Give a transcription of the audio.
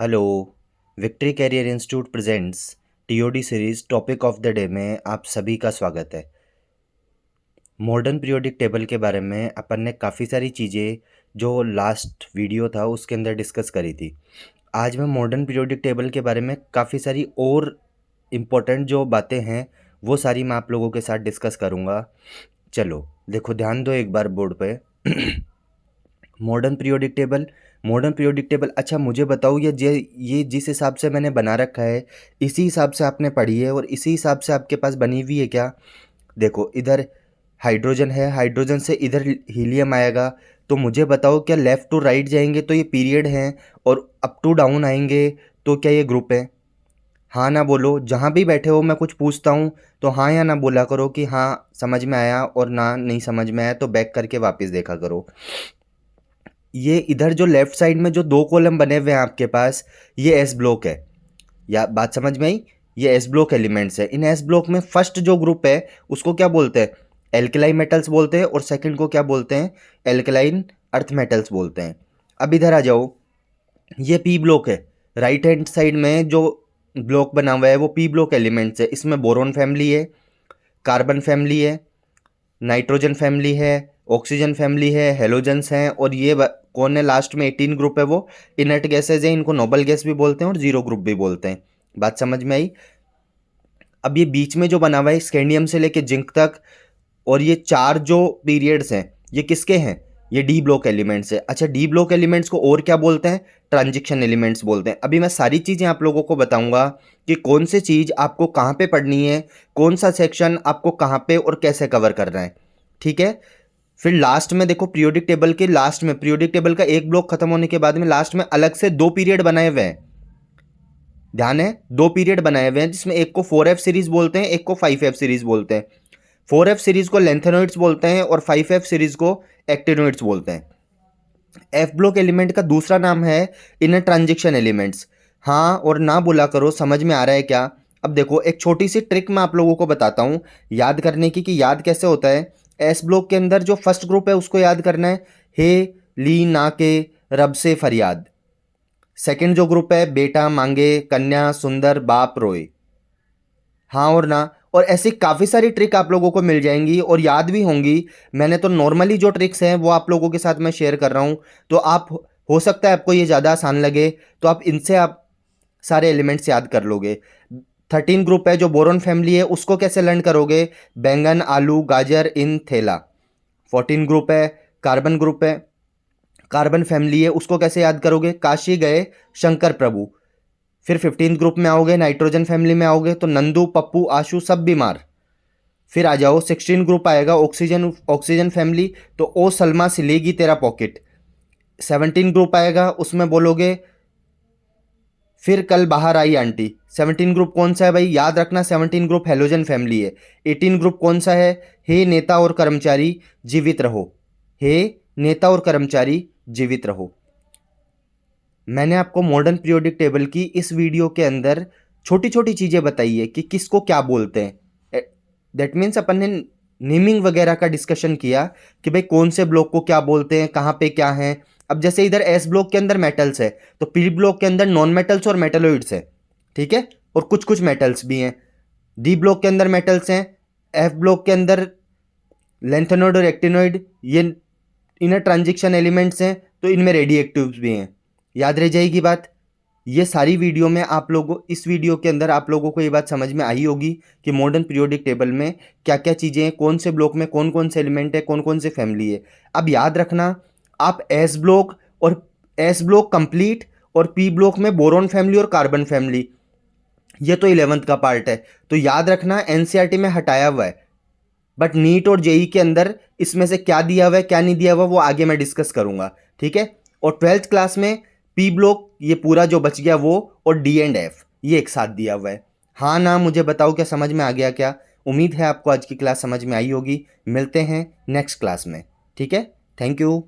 Hello. Victory career institute presents TOD series topic of the day में आप सभी का स्वागत है। मॉडर्न पीरियोडिक टेबल के बारे में अपन ने काफ़ी सारी चीज़ें जो लास्ट वीडियो था उसके अंदर डिस्कस करी थी। आज मैं मॉडर्न पीरियोडिक टेबल के बारे में काफ़ी सारी और इम्पोर्टेंट जो बातें हैं वो सारी मैं आप लोगों के साथ डिस्कस करूँगा। चलो देखो, ध्यान दो एक बार बोर्ड पे। मॉडर्न पीरियोडिक टेबल अच्छा मुझे बताओ, ये जिस हिसाब से मैंने बना रखा है इसी हिसाब से आपने पढ़ी है और इसी हिसाब से आपके पास बनी हुई है क्या? देखो इधर हाइड्रोजन है, हाइड्रोजन से इधर हीलियम आएगा, तो मुझे बताओ क्या लेफ़्ट टू राइट जाएंगे तो ये पीरियड हैं और अप टू डाउन आएंगे तो क्या ये ग्रुप है? हाँ ना बोलो, जहाँ भी बैठे हो मैं कुछ पूछता हूँ तो हाँ या ना बोला करो कि हाँ समझ में आया, और ना नहीं समझ में आया तो बैक करके वापस देखा करो। ये इधर जो लेफ्ट साइड में जो दो कॉलम बने हुए हैं आपके पास, ये एस ब्लॉक है। या बात समझ में आई? ये एस ब्लॉक एलिमेंट्स है। इन एस ब्लॉक में फर्स्ट जो ग्रुप है उसको क्या बोलते हैं? एल्कलाइन मेटल्स बोलते हैं, और सेकंड को क्या बोलते हैं? एल्कलाइन अर्थ मेटल्स बोलते हैं। अब इधर आ जाओ, ये पी ब्लॉक है। राइट हैंड साइड में जो ब्लॉक बना हुआ है वो पी ब्लॉक एलिमेंट्स है। इसमें बोरोन फैमिली है, कार्बन फैमिली है, नाइट्रोजन फैमिली है, ऑक्सीजन फैमिली है, हेलोजन्स हैं, और ये कौन है लास्ट में? 18 ग्रुप है, वो इनर्ट गैसेज हैं। इनको नोबल गैस भी बोलते हैं और जीरो ग्रुप भी बोलते हैं। बात समझ में आई? अब ये बीच में जो बना हुआ है स्कैंडियम से लेके जिंक तक, और ये चार जो पीरियड्स हैं ये किसके हैं? ये डी ब्लॉक एलिमेंट्स है। अच्छा, डी ब्लॉक एलिमेंट्स को और क्या बोलते हैं? ट्रांजिशन एलिमेंट्स बोलते हैं। अभी मैं सारी चीज़ें आप लोगों को बताऊंगा कि कौन सी चीज़ आपको कहाँ पे पढ़नी है, कौन सा सेक्शन आपको कहाँ पे और कैसे कवर करना है। ठीक है? फिर लास्ट में देखो, पीरियोडिक टेबल के लास्ट में, पीरियोडिक टेबल का एक ब्लॉक खत्म होने के बाद में लास्ट में अलग से दो पीरियड बनाए हुए हैं। ध्यान है, दो पीरियड बनाए हुए हैं जिसमें एक को 4F सीरीज बोलते हैं, एक को 5F सीरीज बोलते हैं। 4F सीरीज को लेंथेनोइड्स बोलते हैं और 5F सीरीज को एक्टिनोइड्स बोलते हैं। एफ ब्लॉक एलिमेंट का दूसरा नाम है इनर ट्रांजिशन एलिमेंट्स। हाँ और ना बोला करो, समझ में आ रहा है क्या? अब देखो, एक छोटी सी ट्रिक मैं आप लोगों को बताता हूँ याद करने की, कि याद कैसे होता है। एस ब्लॉक के अंदर जो फर्स्ट ग्रुप है उसको याद करना है, हे ली ना के रब से फरियाद। सेकंड जो ग्रुप है, बेटा मांगे कन्या सुंदर बाप रोए। हाँ और ना, और ऐसी काफ़ी सारी ट्रिक आप लोगों को मिल जाएंगी और याद भी होंगी। मैंने तो नॉर्मली जो ट्रिक्स हैं वो आप लोगों के साथ मैं शेयर कर रहा हूँ, तो आप हो सकता है आपको ये ज़्यादा आसान लगे, तो आप इनसे आप सारे एलिमेंट्स याद कर लोगे। 13 ग्रुप है जो बोरोन फैमिली है, उसको कैसे लर्न करोगे? बैंगन आलू गाजर इन थैला। 14 ग्रुप है, कार्बन ग्रुप है, कार्बन फैमिली है, उसको कैसे याद करोगे? काशी गए शंकर प्रभु। फिर 15 ग्रुप में आओगे, नाइट्रोजन फैमिली में आओगे तो नंदू पप्पू आशु सब बीमार। फिर आ जाओ 16 ग्रुप आएगा, ऑक्सीजन ऑक्सीजन फैमिली, तो ओ सलमा सिलेगी तेरा पॉकेट। 17 ग्रुप आएगा, उसमें बोलोगे फिर कल बाहर आई आंटी। 17 ग्रुप कौन सा है भाई? याद रखना, 17 ग्रुप हेलोजन फैमिली है। 18 ग्रुप कौन सा है? हे नेता और कर्मचारी जीवित रहो। हे नेता और कर्मचारी जीवित रहो। मैंने आपको मॉडर्न पीरियोडिक टेबल की इस वीडियो के अंदर छोटी छोटी चीज़ें बताई है कि किसको क्या बोलते हैं। दैट मीन्स अपन ने नेमिंग वगैरह का डिस्कशन किया कि भाई कौन से ब्लॉक को क्या बोलते हैं, कहाँ पे क्या है। अब जैसे इधर एस ब्लॉक के अंदर मेटल्स है, तो पी ब्लॉक के अंदर नॉन मेटल्स और मेटलोइड्स है। ठीक है? और कुछ कुछ मेटल्स भी हैं। डी ब्लॉक के अंदर मेटल्स हैं, एफ ब्लॉक के अंदर लेंथेनोइड और एक्टिनोइड, ये इनर ट्रांजिशन एलिमेंट्स हैं, तो इनमें रेडियो एक्टिव्स भी हैं। याद रह जाएगी बात। ये सारी वीडियो में आप लोगों, इस वीडियो के अंदर आप लोगों को ये बात समझ में आई होगी कि मॉडर्न पीरियोडिक टेबल में क्या क्या चीज़ें हैं, कौन से ब्लॉक में कौन कौन से एलिमेंट है, कौन कौन से फैमिली है। अब याद रखना, आप एस ब्लॉक और एस ब्लॉक कंप्लीट और पी ब्लॉक में बोरोन फैमिली और कार्बन फैमिली, ये तो 11th का पार्ट है, तो याद रखना एनसीईआरटी में हटाया हुआ है। बट नीट और जेई के अंदर इसमें से क्या दिया हुआ है क्या नहीं दिया हुआ वो आगे मैं डिस्कस करूंगा। ठीक है? और 12th क्लास में पी ब्लॉक ये पूरा जो बच गया वो, और डी एंड एफ ये एक साथ दिया हुआ है। हाँ ना मुझे बताओ, क्या समझ में आ गया क्या? उम्मीद है आपको आज की क्लास समझ में आई होगी। मिलते हैं नेक्स्ट क्लास में। ठीक है? Thank you.